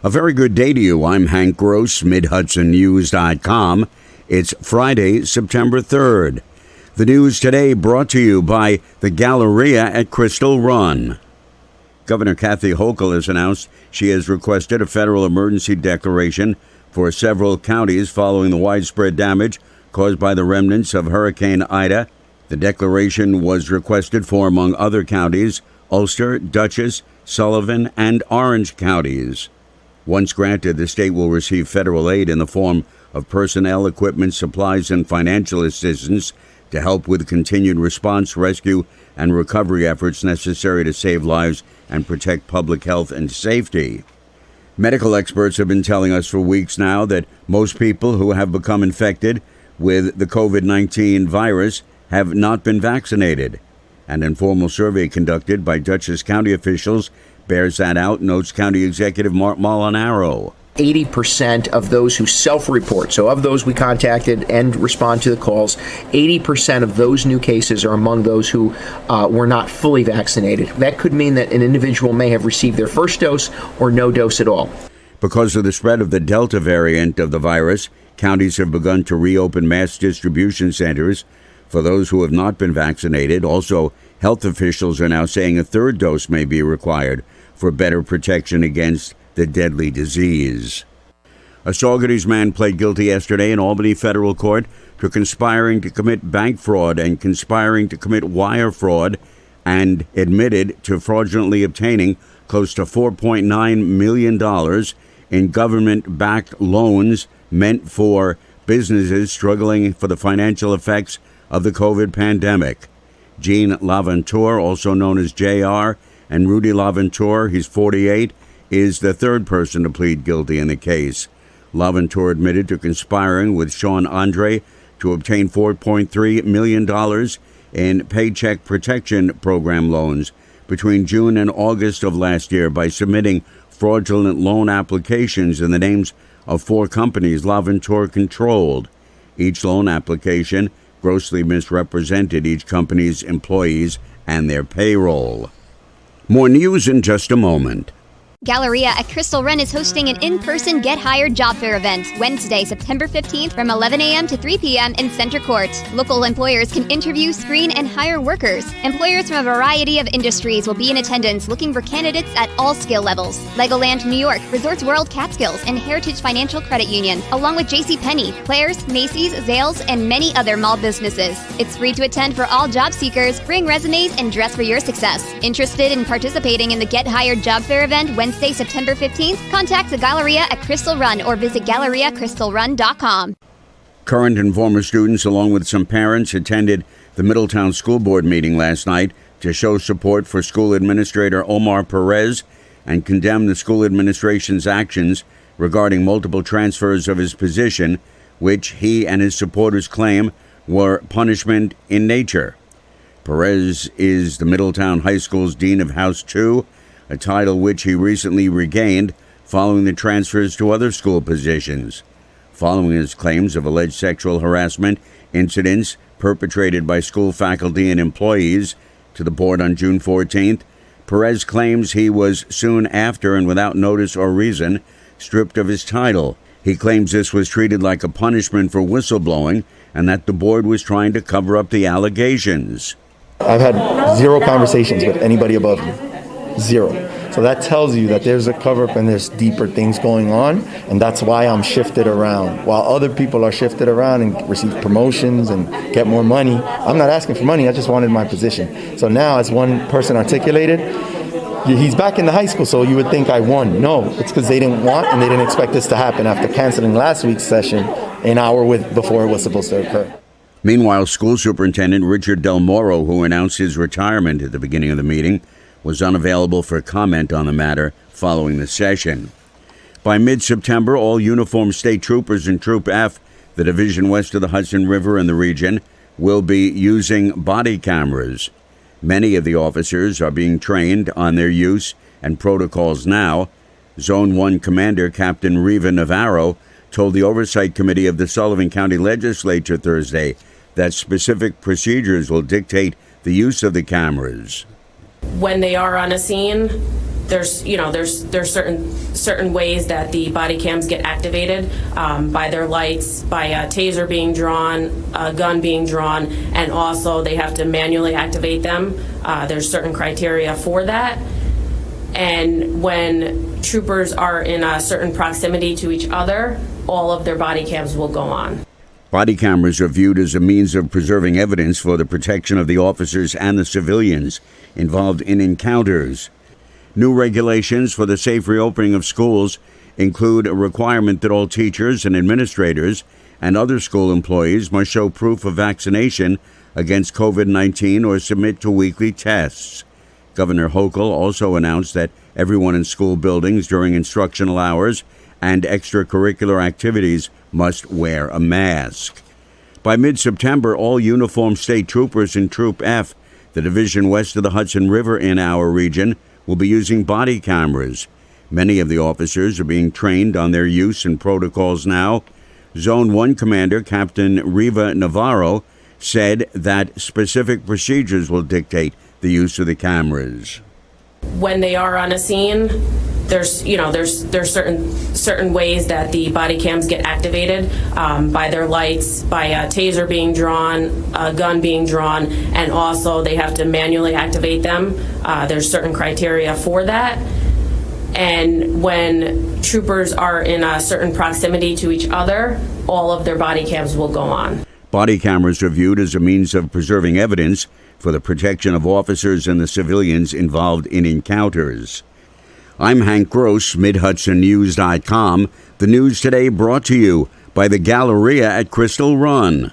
A very good day to you. I'm Hank Gross, MidHudsonNews.com. It's Friday, September 3rd. The news today brought to you by the Galleria at Crystal Run. Governor Kathy Hochul has announced she has requested a federal emergency declaration for several counties following the widespread damage caused by the remnants of Hurricane Ida. The declaration was requested for, among other counties, Ulster, Dutchess, Sullivan, and Orange counties. Once granted, the state will receive federal aid in the form of personnel, equipment, supplies, and financial assistance to help with continued response, rescue, and recovery efforts necessary to save lives and protect public health and safety. Medical experts have been telling us for weeks now that most people who have become infected with the COVID-19 virus have not been vaccinated. An informal survey conducted by Dutchess County officials bears that out, notes County Executive Mark Molinaro. 80% of those who self-report, so of those we contacted and respond to the calls, 80% of those new cases are among those who were not fully vaccinated. That could mean that an individual may have received their first dose or no dose at all. Because of the spread of the Delta variant of the virus, counties have begun to reopen mass distribution centers for those who have not been vaccinated. Also, health officials are now saying a third dose may be required for better protection against the deadly disease. A Saugerties man pled guilty yesterday in Albany federal court to conspiring to commit bank fraud and conspiring to commit wire fraud, and admitted to fraudulently obtaining close to $4.9 million in government-backed loans meant for businesses struggling for the financial effects of the COVID pandemic. Gene Laventure, also known as JR, and Rudy Laventure, he's 48, is the third person to plead guilty in the case. Laventure admitted to conspiring with Sean Andre to obtain $4.3 million in Paycheck Protection Program loans between June and August of last year by submitting fraudulent loan applications in the names of 4 companies Laventure controlled. Each loan application grossly misrepresented each company's employees and their payroll. More news in just a moment. Galleria at Crystal Run is hosting an in-person Get Hired job fair event Wednesday, September 15th from 11 a.m. to 3 p.m. in Center Court. Local employers can interview, screen, and hire workers. Employers from a variety of industries will be in attendance looking for candidates at all skill levels. Legoland New York, Resorts World Catskills, and Heritage Financial Credit Union, along with JCPenney, Claire's, Macy's, Zales, and many other mall businesses. It's free to attend for all job seekers. Bring resumes and dress for your success. Interested in participating in the Get Hired job fair event Wednesday, September 15th? Contact the Galleria at Crystal Run or visit GalleriaCrystalRun.com. Current and former students, along with some parents, attended the Middletown School Board meeting last night to show support for school administrator Omar Perez and condemn the school administration's actions regarding multiple transfers of his position, which he and his supporters claim were punishment in nature. Perez is the Middletown High School's Dean of House 2, a title which he recently regained following the transfers to other school positions. Following his claims of alleged sexual harassment incidents perpetrated by school faculty and employees to the board on June 14th, Perez claims he was soon after and without notice or reason stripped of his title. He claims this was treated like a punishment for whistleblowing and that the board was trying to cover up the allegations. I've had 0 conversations with anybody above me. 0. So that tells you that there's a cover-up and there's deeper things going on, and that's why I'm shifted around. While other people are shifted around and receive promotions and get more money, I'm not asking for money, I just wanted my position. So now, as one person articulated, he's back in the high school, so you would think I won. No, it's because they didn't want and they didn't expect this to happen after canceling last week's session an hour before it was supposed to occur. Meanwhile, School Superintendent Richard Del Moro, who announced his retirement at the beginning of the meeting, was unavailable for comment on the matter following the session. By mid-September, all uniformed state troopers in Troop F, the division west of the Hudson River and the region, will be using body cameras. Many of the officers are being trained on their use and protocols now. Zone 1 Commander Captain Riva Navarro told the Oversight Committee of the Sullivan County Legislature Thursday that specific procedures will dictate the use of the cameras. When they are on a scene, there's certain ways that the body cams get activated, by their lights, by a taser being drawn, a gun being drawn, and also they have to manually activate them. There's certain criteria for that. And when troopers are in a certain proximity to each other, all of their body cams will go on. Body cameras are viewed as a means of preserving evidence for the protection of the officers and the civilians involved in encounters. New regulations for the safe reopening of schools include a requirement that all teachers and administrators and other school employees must show proof of vaccination against COVID-19 or submit to weekly tests. Governor Hochul also announced that everyone in school buildings during instructional hours and extracurricular activities must wear a mask. By mid-September, all uniformed state troopers in Troop F, the division west of the Hudson River in our region, will be using body cameras. Many of the officers are being trained on their use and protocols now. Zone 1 Commander Captain Riva Navarro said that specific procedures will dictate the use of the cameras. When they are on a scene, there's certain ways that the body cams get activated, by their lights, by a taser being drawn, a gun being drawn, and also they have to manually activate them. There's certain criteria for that. And when troopers are in a certain proximity to each other, all of their body cams will go on. Body cameras are viewed as a means of preserving evidence for the protection of officers and the civilians involved in encounters. I'm Hank Gross, MidHudsonNews.com. The news today brought to you by the Galleria at Crystal Run.